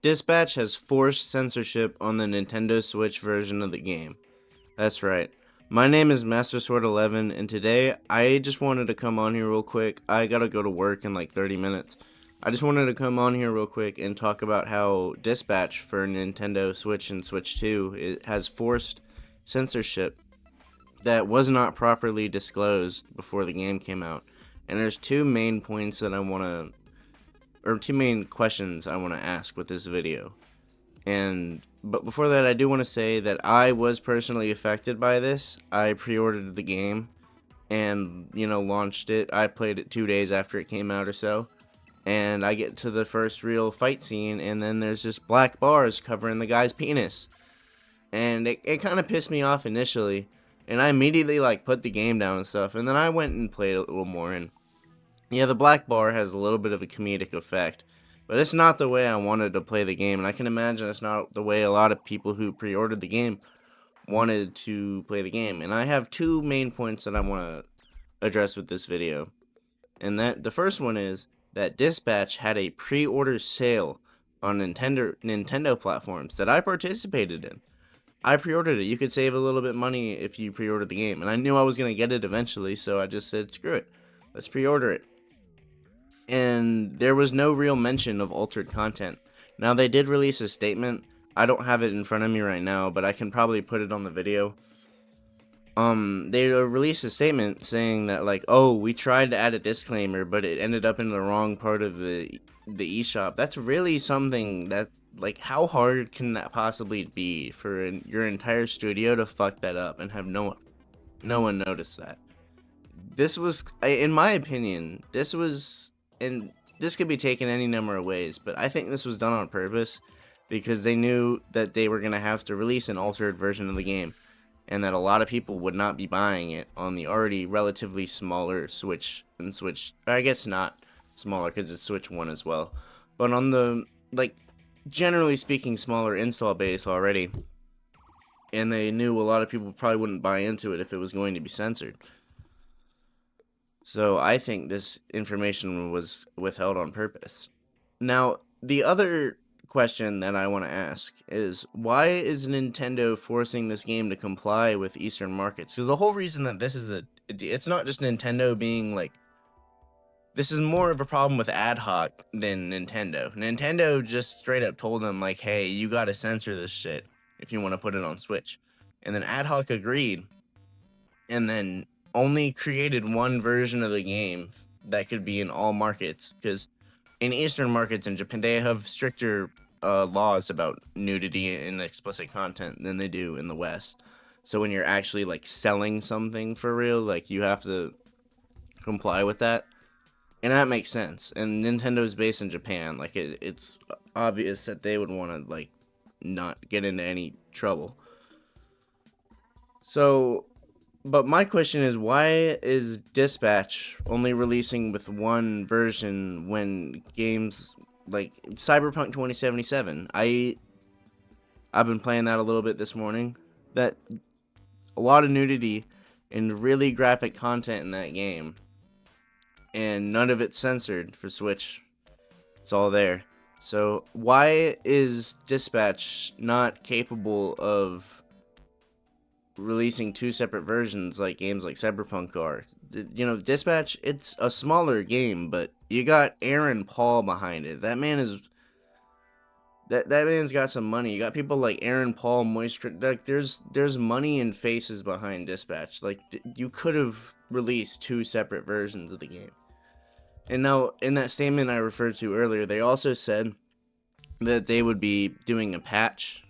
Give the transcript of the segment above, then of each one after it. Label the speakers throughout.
Speaker 1: Dispatch has forced censorship on the Nintendo Switch version of the game. That's right. My name is Master Sword 11, and today I just wanted to come on here real quick. I gotta go to work in like 30 minutes. I just wanted to come on here real quick and talk about how Dispatch for Nintendo Switch and Switch 2 has forced censorship that was not properly disclosed before the game came out. And there's two main points that two main questions I want to ask with this video. But before that, I do want to say that I was personally affected by this. I pre-ordered the game and, launched it. I played it 2 days after it came out or so. And I get to the first real fight scene, and then there's just black bars covering the guy's penis. And it kind of pissed me off initially. And I immediately, put the game down and stuff. And then I went and played a little more, and yeah, the black bar has a little bit of a comedic effect, but it's not the way I wanted to play the game, and I can imagine it's not the way a lot of people who pre-ordered the game wanted to play the game. And I have two main points that I want to address with this video. And that the first one is that Dispatch had a pre-order sale on Nintendo platforms that I participated in. I pre-ordered it. You could save a little bit of money if you pre-ordered the game, and I knew I was going to get it eventually, so I just said, screw it. Let's pre-order it. And there was no real mention of altered content. Now, they did release a statement. I don't have it in front of me right now, but I can probably put it on the video. They released a statement saying that, oh, we tried to add a disclaimer, but it ended up in the wrong part of the eShop. That's really something that, how hard can that possibly be for your entire studio to fuck that up and have no one notice that? This was, in my opinion, and this could be taken any number of ways, but I think this was done on purpose because they knew that they were going to have to release an altered version of the game and that a lot of people would not be buying it on the already relatively smaller Switch, I guess not smaller because it's Switch 1 as well, but on the, generally speaking, smaller install base already, and they knew a lot of people probably wouldn't buy into it if it was going to be censored. So I think this information was withheld on purpose. Now, the other question that I want to ask is, why is Nintendo forcing this game to comply with Eastern markets? So the whole reason that this is it's not just Nintendo being this is more of a problem with ad hoc than Nintendo. Nintendo just straight up told them, hey, you gotta censor this shit if you want to put it on Switch. And then ad hoc agreed, and then only created one version of the game that could be in all markets, because in Eastern markets in Japan, they have stricter laws about nudity and explicit content than they do in the West. So when you're actually selling something for real, you have to comply with that, and that makes sense. And Nintendo's based in Japan, it's obvious that they would want to not get into any trouble. So, but my question is, why is Dispatch only releasing with one version when games like Cyberpunk 2077? I've been playing that a little bit this morning. That a lot of nudity and really graphic content in that game, and none of it's censored for Switch. It's all there. So why is Dispatch not capable of releasing two separate versions like games like Cyberpunk are? Dispatch, it's a smaller game, but you got Aaron Paul behind it. That man is that man's got some money. You got people like Aaron Paul, Moisture. There's money and faces behind Dispatch. You could have released two separate versions of the game. And now, in that statement I referred to earlier, they also said that they would be doing a patch,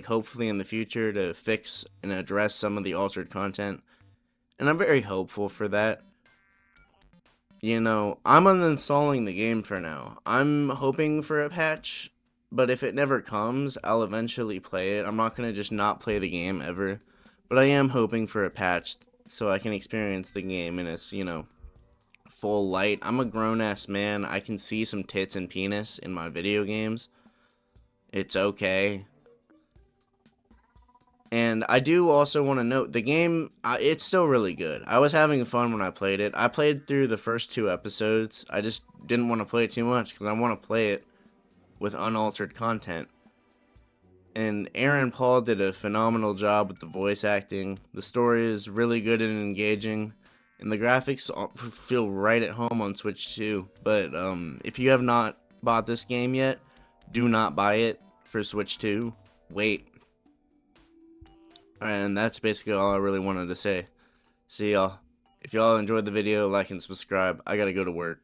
Speaker 1: hopefully in the future, to fix and address some of the altered content. And I'm very hopeful for that. I'm uninstalling the game for now. I'm hoping for a patch, but if it never comes, I'll eventually play it. I'm not going to just not play the game ever. But I am hoping for a patch so I can experience the game in its, full light. I'm a grown-ass man. I can see some tits and penis in my video games. It's okay. And I do also want to note, the game, it's still really good. I was having fun when I played it. I played through the first 2 episodes. I just didn't want to play it too much because I want to play it with unaltered content. And Aaron Paul did a phenomenal job with the voice acting. The story is really good and engaging, and the graphics feel right at home on Switch too. But if you have not bought this game yet, do not buy it for Switch 2. Wait. And that's basically all I really wanted to say. See y'all. If y'all enjoyed the video, like and subscribe. I gotta go to work.